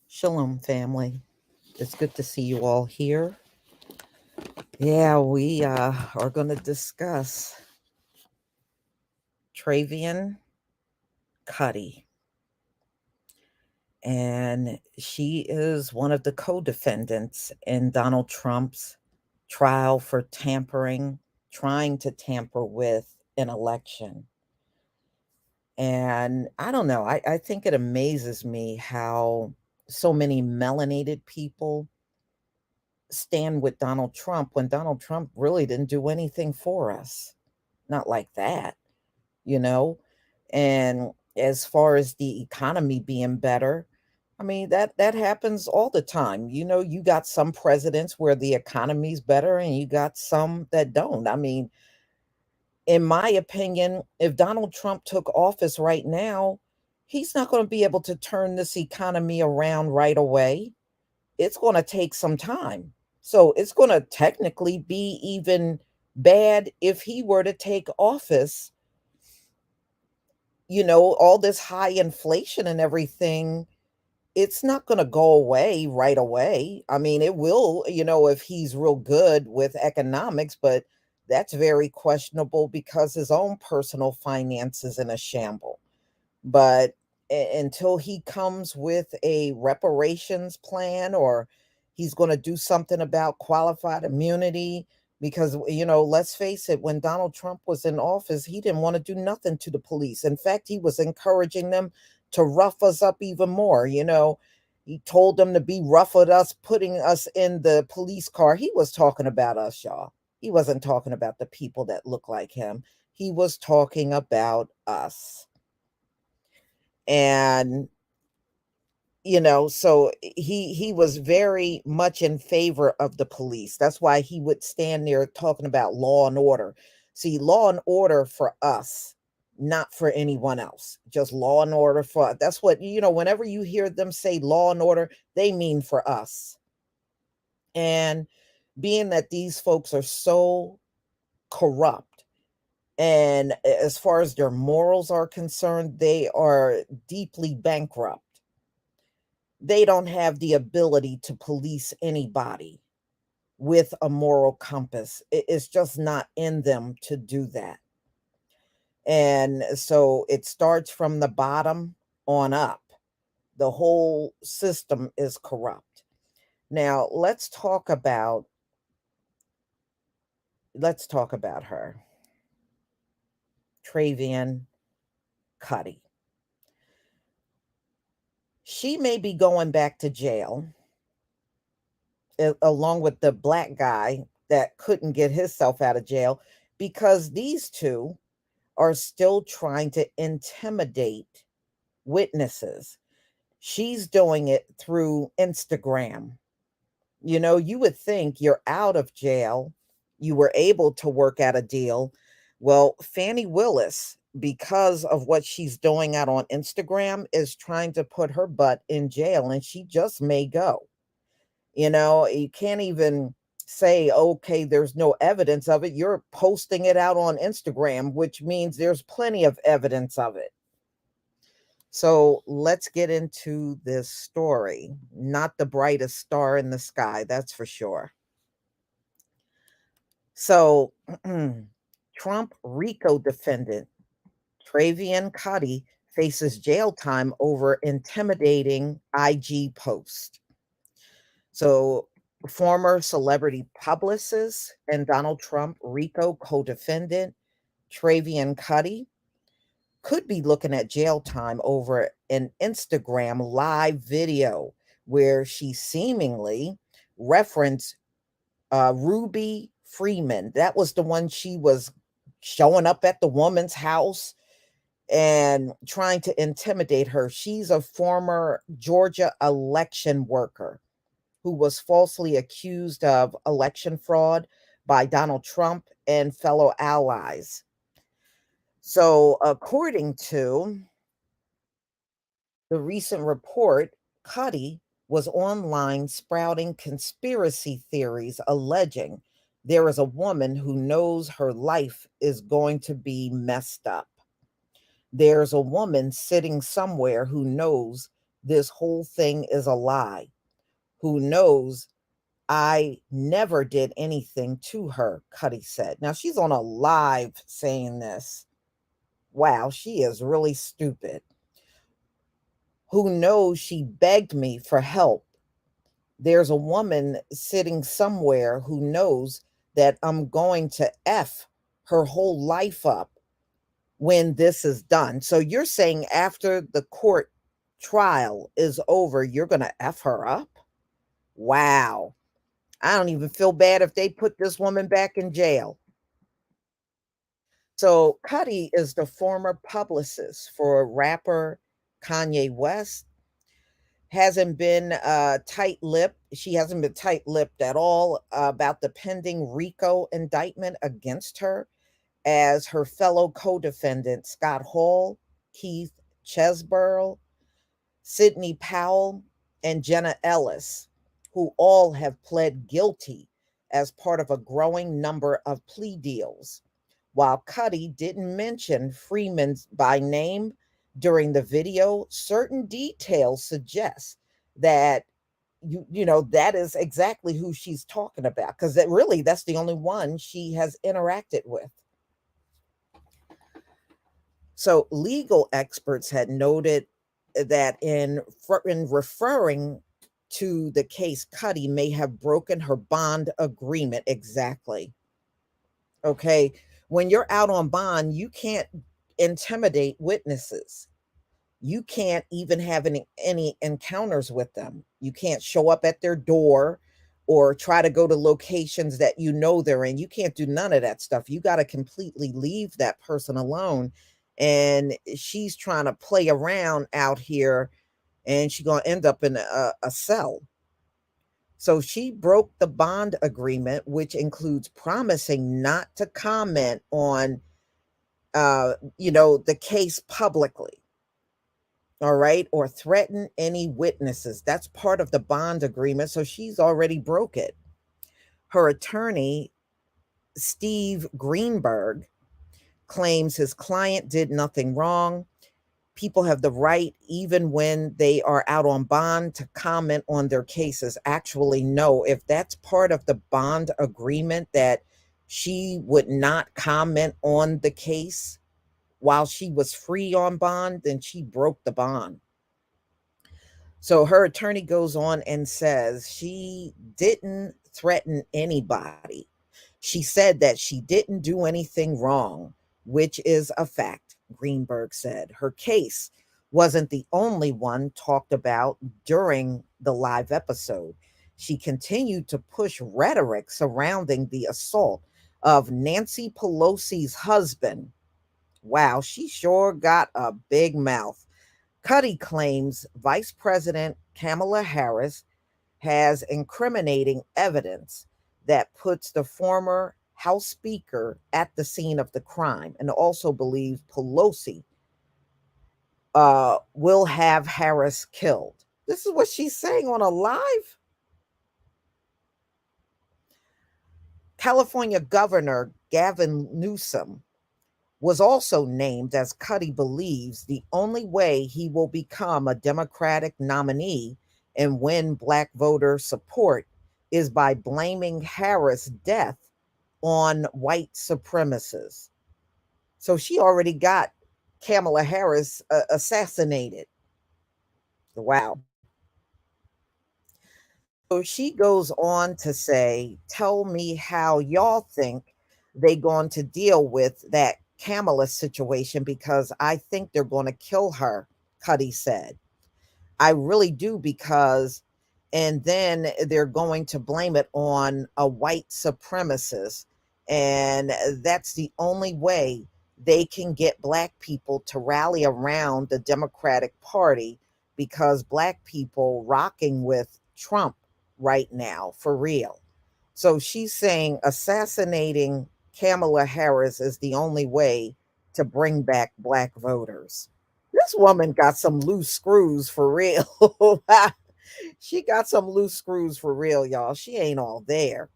Shalom, family. It's good to see you all here. Yeah, we are going to discuss Trevian Kutti. And she is one of the co-defendants in Donald Trump's trial for trying to tamper with an election. And I don't know, I think it amazes me how so many melanated people stand with Donald Trump when Donald Trump really didn't do anything for us. Not like that, you know? And as far as the economy being better, I mean that happens all the time. You know, you got some presidents where the economy's better and you got some that don't. I mean, in my opinion, if Donald Trump took office right now, he's not going to be able to turn this economy around right away. It's going to take some time. So it's going to technically be even bad if he were to take office. You know, all this high inflation and everything, it's not going to go away right away. I mean, it will, you know, if he's real good with economics, but that's very questionable because his own personal finances in a shamble. But until he comes with a reparations plan or he's going to do something about qualified immunity, because, you know, let's face it, when Donald Trump was in office, he didn't want to do nothing to the police. In fact, he was encouraging them to rough us up even more. You know, he told them to be rough with us, putting us in the police car. He was talking about us, y'all. He wasn't talking about the people that look like him. He was talking about us. And you know, so he was very much in favor of the police. That's why he would stand there talking about law and order. See, law and order for us, not for anyone else. Just law and order for, that's what, you know, whenever you hear them say law and order, they mean for us. And being that these folks are so corrupt, and as far as their morals are concerned, they are deeply bankrupt. They don't have the ability to police anybody with a moral compass. It's just not in them to do that. And so it starts from the bottom on up. The whole system is corrupt. Now, let's talk about her. Trevian Kutti. She may be going back to jail along with the black guy that couldn't get himself out of jail, because these two are still trying to intimidate witnesses. She's doing it through Instagram. You know, you would think you're out of jail, you were able to work out a deal. Well, Fannie Willis, because of what she's doing out on Instagram, is trying to put her butt in jail, and she just may go. You know, you can't even say, okay, there's no evidence of it. You're posting it out on Instagram, which means there's plenty of evidence of it. So let's get into this story. Not the brightest star in the sky, that's for sure. So, Trump RICO defendant Trevian Kutti faces jail time over intimidating IG post. So, former celebrity publicist and Donald Trump RICO co defendant Trevian Kutti could be looking at jail time over an Instagram live video where she seemingly referenced Ruby Freeman. That was the one she was showing up at the woman's house and trying to intimidate her. She's a former Georgia election worker who was falsely accused of election fraud by Donald Trump and fellow allies. So, according to the recent report, Cuddy was online sprouting conspiracy theories alleging there is a woman who knows her life is going to be messed up. There's a woman sitting somewhere who knows this whole thing is a lie, who knows I never did anything to her, Cuddy said. Now she's on a live saying this. Wow, she is really stupid. Who knows she begged me for help. There's a woman sitting somewhere who knows that I'm going to F her whole life up when this is done. So you're saying after the court trial is over, you're going to F her up? Wow. I don't even feel bad if they put this woman back in jail. So Cuddy is the former publicist for rapper Kanye West. Hasn't been tight-lipped. She hasn't been tight-lipped at all about the pending RICO indictment against her, as her fellow co-defendants Scott Hall, Keith Chesborough, Sidney Powell, and Jenna Ellis, who all have pled guilty as part of a growing number of plea deals. While Cuddy didn't mention Freeman's by name during the video, certain details suggest that that is exactly who she's talking about, because that really that's the only one she has interacted with. So legal experts had noted that in referring to the case, Cuddy may have broken her bond agreement. Exactly. Okay. When you're out on bond, you can't intimidate witnesses. You can't even have any encounters with them. You can't show up at their door or try to go to locations that you know they're in. You can't do none of that stuff. You got to completely leave that person alone. And she's trying to play around out here, and she's going to end up in a cell. So she broke the bond agreement, which includes promising not to comment on, the case publicly. All right, or threaten any witnesses. That's part of the bond agreement. So she's already broke it. Her attorney, Steve Greenberg, claims his client did nothing wrong. People have the right, even when they are out on bond, to comment on their cases. Actually, no, if that's part of the bond agreement that she would not comment on the case while she was free on bond, then she broke the bond. So her attorney goes on and says she didn't threaten anybody. She said that she didn't do anything wrong, which is a fact, Greenberg said. Her case wasn't the only one talked about during the live episode. She continued to push rhetoric surrounding the assault of Nancy Pelosi's husband. Wow, she sure got a big mouth. Cuddy claims Vice President Kamala Harris has incriminating evidence that puts the former House Speaker at the scene of the crime, and also believes Pelosi will have Harris killed. This is what she's saying on a live. California Governor Gavin Newsom was also named as Kutti believes the only way he will become a Democratic nominee and win Black voter support is by blaming Harris' death on white supremacists. So she already got Kamala Harris assassinated. Wow. So she goes on to say, "Tell me how y'all think they going to deal with that Kamala situation because I think they're going to kill her," Cuddy said. "I really do because and then they're going to blame it on a white supremacist and that's the only way they can get black people to rally around the Democratic Party because black people rocking with Trump right now for real." So she's saying assassinating Kamala Harris is the only way to bring back black voters. This woman got some loose screws for real. She got some loose screws for real, y'all. She ain't all there.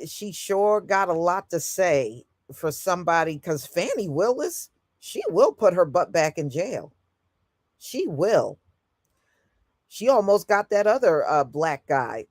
She sure got a lot to say for somebody because Fannie Willis, she will put her butt back in jail. She will. She almost got that other black guy,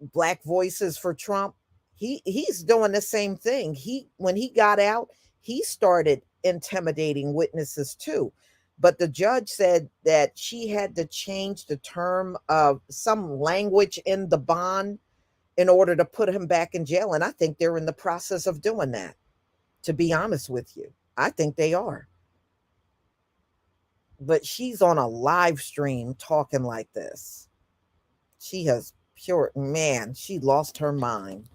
Black Voices for Trump. He's doing the same thing. He when he got out, he started intimidating witnesses too. But the judge said that she had to change the term of some language in the bond in order to put him back in jail. And I think they're in the process of doing that, to be honest with you. I think they are. But she's on a live stream talking like this. She has pure man, she lost her mind.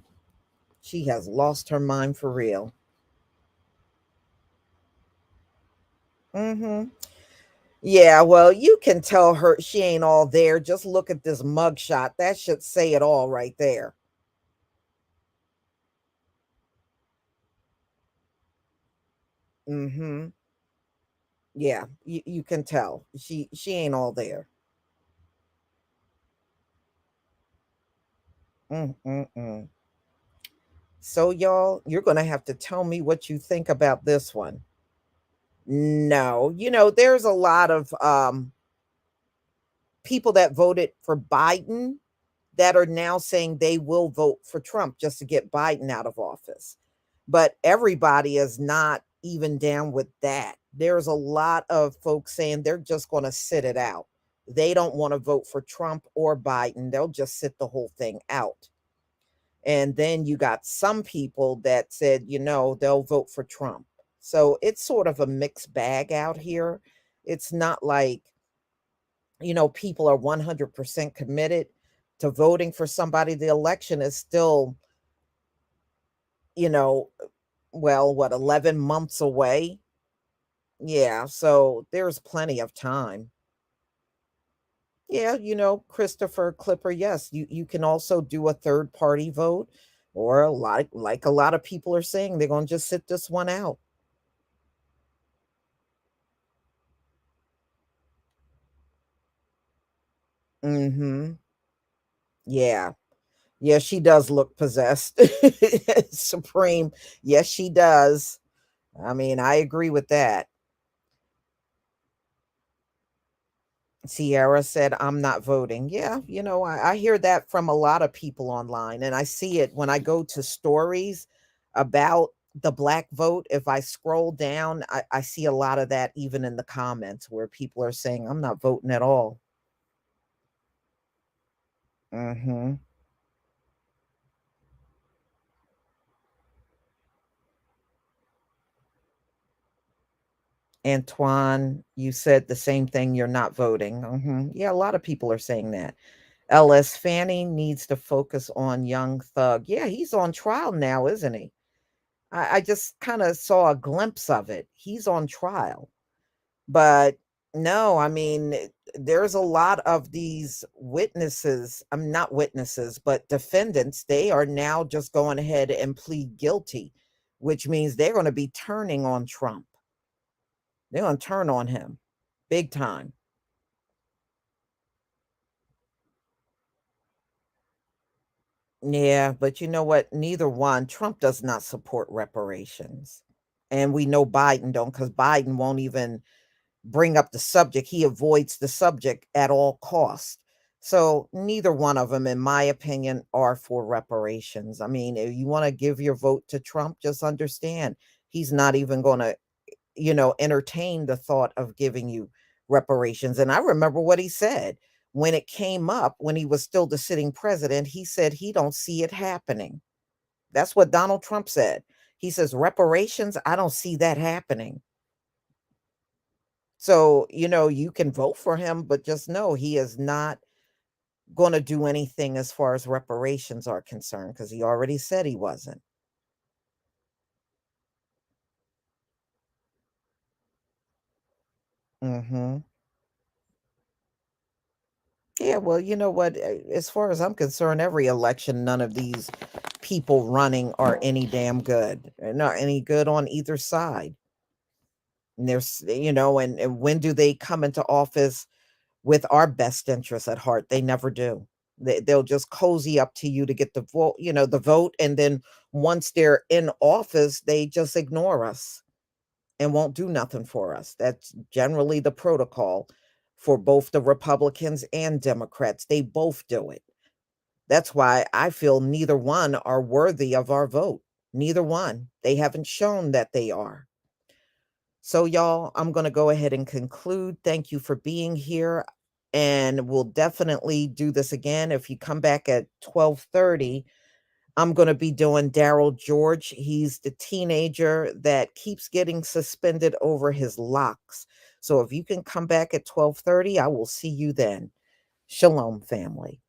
She has lost her mind for real. Mhm. Yeah, well, you can tell her she ain't all there. Just look at this mugshot. That should say it all right there. Mhm. Yeah, you can tell. She ain't all there. Mm-mm-mm. So y'all, you're going to have to tell me what you think about this one. No, there's a lot of people that voted for Biden that are now saying they will vote for Trump just to get Biden out of office. But everybody is not even down with that. There's a lot of folks saying they're just going to sit it out. They don't want to vote for Trump or Biden. They'll just sit the whole thing out. And then you got some people that said, they'll vote for Trump. So it's sort of a mixed bag out here. It's not like, people are 100% committed to voting for somebody. The election is still, you know, well, what, 11 months away? Yeah, so there's plenty of time. Yeah, Christopher Clipper, yes, you can also do a third party vote or a lot of people are saying they're going to just sit this one out. Mhm. Yeah. Yeah, she does look possessed. Supreme. Yes, she does. I mean, I agree with that. Sierra said, "I'm not voting." Yeah, I hear that from a lot of people online, and I see it when I go to stories about the black vote. If I scroll down, I see a lot of that even in the comments where people are saying, "I'm not voting at all." Hmm. Antoine, you said the same thing. You're not voting. Yeah, a lot of people are saying that. LS Fanning needs to focus on Young Thug. Yeah, he's on trial now, isn't he? I just kind of saw a glimpse of it. He's on trial. But no, I mean, there's a lot of these witnesses. I'm not witnesses, but defendants. They are now just going ahead and plead guilty, which means they're going to be turning on Trump. They're going to turn on him big time. Yeah, but you know what? Neither one. Trump does not support reparations. And we know Biden don't, because Biden won't even bring up the subject. He avoids the subject at all costs. So neither one of them, in my opinion, are for reparations. I mean, if you want to give your vote to Trump, just understand he's not even going to, entertain the thought of giving you reparations. And I remember what he said when it came up, when he was still the sitting president. He said he don't see it happening. That's what Donald Trump said. He says reparations, I don't see that happening. So, you can vote for him, but just know he is not going to do anything as far as reparations are concerned, because he already said he wasn't. Hmm. Yeah, well, you know what? As far as I'm concerned, every election, none of these people running are any damn good. They're not any good on either side. And and when do they come into office with our best interests at heart? They never do. They'll just cozy up to you to get the vote. And then once they're in office, they just ignore us and won't do nothing for us. That's generally the protocol for both the Republicans and Democrats. They both do it. That's why I feel neither one are worthy of our vote. Neither one. They haven't shown that they are. So, y'all, I'm going to go ahead and conclude. Thank you for being here. And we'll definitely do this again. If you come back at 12:30, I'm going to be doing Daryl George. He's the teenager that keeps getting suspended over his locks. So if you can come back at 12:30, I will see you then. Shalom, family.